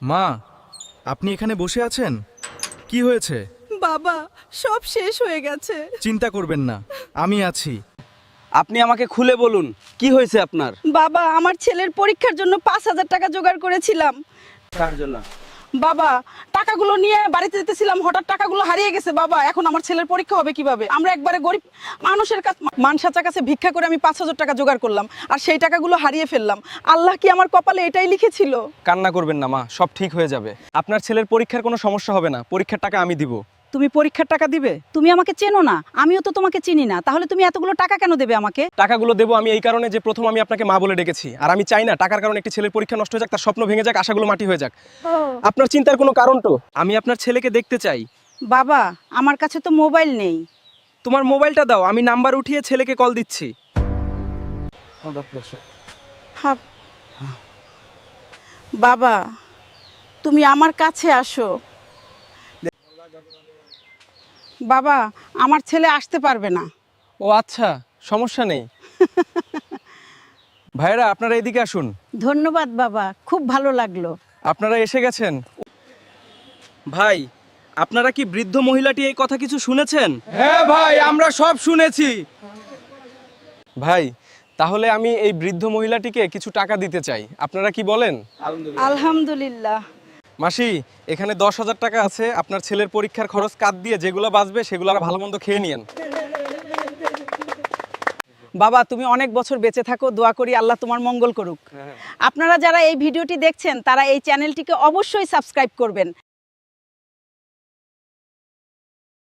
মা, আপনি এখানে বসে আছেন? কি হয়েছে? বাবা, সব শেষ হয়ে গেছে। চিন্তা করবেন না, আমি আছি। আপনি আমাকে খুলে বলুন কি হয়েছে আপনার? বাবা, আমার ছেলের পরীক্ষার জন্য 5,000 টাকা জোগাড় করেছিলাম। কার জন্য? বাবা, টাকাগুলো নিয়ে বাড়িতে যেতেছিলাম, হঠাৎ টাকাগুলো হারিয়ে গেছে। বাবা, এখন আমার ছেলের পরীক্ষা হবে কিভাবে? আমরা একবারে গরিব মানুষের কাছে, মানসাচার কাছে ভিক্ষা করে আমি 5,000 টাকা জোগাড় করলাম, আর সেই টাকাগুলো হারিয়ে ফেললাম। আল্লাহ কি আমার কপালে এটাই লিখেছিল? কান্না করবেন না মা, সব ঠিক হয়ে যাবে। আপনার ছেলের পরীক্ষার কোনো সমস্যা হবে না, পরীক্ষার টাকা আমি দিব। তুমি পরীক্ষার টাকা দিবে? তুমি আমাকে চেনো না, আমিও তো তোমাকে চিনি না, তাহলে তুমি এতগুলো টাকা কেন দেবে আমাকে? টাকাগুলো দেবো আমি এই কারণে যে প্রথম আমি আপনাকে মা বলে ডেকেছি, আর আমি চাই না টাকার কারণে একটি ছেলের পরীক্ষা নষ্ট হয়ে যাক, তার স্বপ্ন ভেঙে যাক, আশাগুলো মাটি হয়ে যাক। আপনার চিন্তার কোনো কারণ তো? আমি আপনার ছেলেকে দেখতে চাই। বাবা, আমার কাছে তো মোবাইল নেই। তোমার মোবাইলটা দাও, আমি নাম্বার উঠিয়ে ছেলেকে কল দিচ্ছি। বাবা, তুমি আমার কাছে আসো। বাবা, আমার ছেলে আসতে পারবে না। ও আচ্ছা, সমস্যা নেই। ভাইরা আপনারা এদিকে আসুন। ধন্যবাদ বাবা, খুব ভালো লাগলো। আপনারা এসে গেছেন। ভাই, আপনারা কি বৃদ্ধ মহিলাটি এই কথা কিছু শুনেছেন? হ্যাঁ ভাই, আমরা সব শুনেছি। ভাই, তাহলে আমি এই বৃদ্ধ মহিলাটিকে কিছু টাকা দিতে চাই, আপনারা কি বলেন? আলহামদুলিল্লাহ। মাসি, এখানে 10,000 টাকা আছে, আপনার ছেলের পরীক্ষার খরচ কাট দিয়ে যেগুলো বাঁচবে সেগুলো আর ভালো মন্দ খেয়ে নিয়েন। বাবা, তুমি অনেক বছর বেঁচে থাকো, দোয়া করি আল্লাহ তোমার মঙ্গল করুক। আপনারা যারা এই ভিডিওটি দেখছেন তারা এই চ্যানেলটিকে অবশ্যই সাবস্ক্রাইব করবেন।